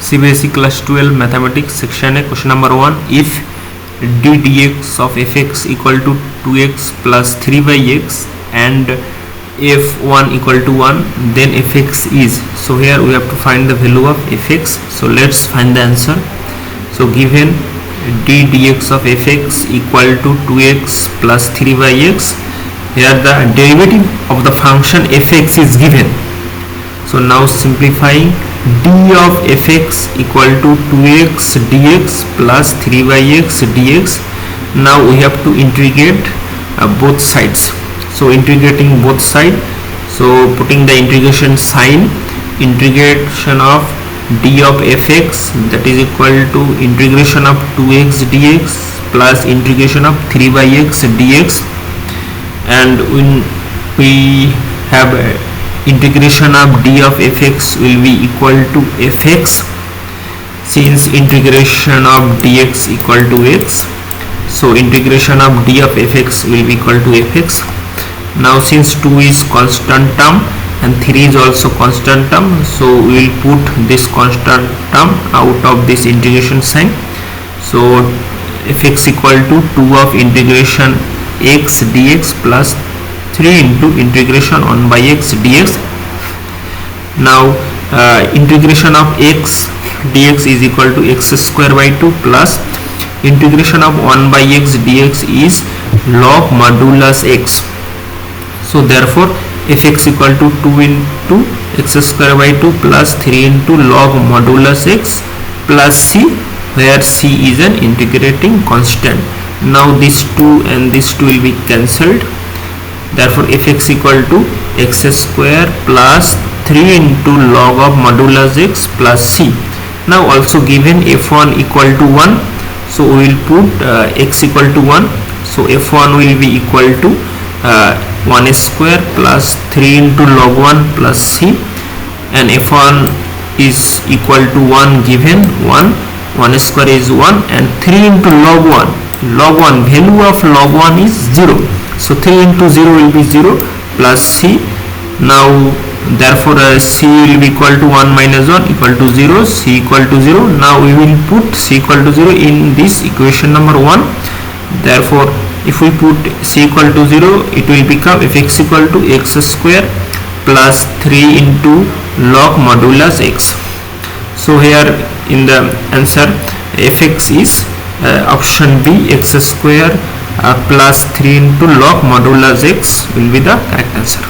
CBSE class 12 mathematics section question number 1. If d dx of fx equal to 2x plus 3 by x and f1 equal to 1, then fx is. So here we have to find the value of fx. So let's find the answer. So given d dx of fx equal to 2x plus 3 by x, here the derivative of the function fx is given. So now simplifying, d of fx equal to 2x dx plus 3 by x dx. Now we have to integrate both sides. So integrating both sides, so putting the integration sign, integration of d of fx, that is equal to integration of 2x dx plus integration of 3 by x dx, and when we have integration of d of fx will be equal to fx, since integration of dx equal to x, so integration of d of fx will be equal to fx. Now since 2 is constant term and 3 is also constant term, so we will put this constant term out of this integration sign. So fx equal to 2 of integration x dx plus 3 into integration 1 by x dx. Now integration of x dx is equal to x square by 2 plus integration of 1 by x dx is log modulus x. So therefore fx equal to 2 into x square by 2 plus 3 into log modulus x plus c, where c is an integrating constant. Now this 2 and this 2 will be cancelled. Therefore fx equal to x square plus 3 into log of modulus x plus c. Now also given f1 equal to 1, so we will put x equal to 1. So f1 will be equal to 1 square plus 3 into log 1 plus c, and f1 is equal to 1 given 1 square is 1, and 3 into log 1, log 1 value of log 1 is 0, so 3 into 0 will be 0 plus c. Now therefore c will be equal to 1 minus 1 equal to 0, c equal to 0. Now we will put c equal to 0 in this equation number 1. Therefore if we put c equal to 0, it will become fx equal to x square plus 3 into log modulus x. So here in the answer fx is option B, x square plus 3 into log modulus x will be the correct answer.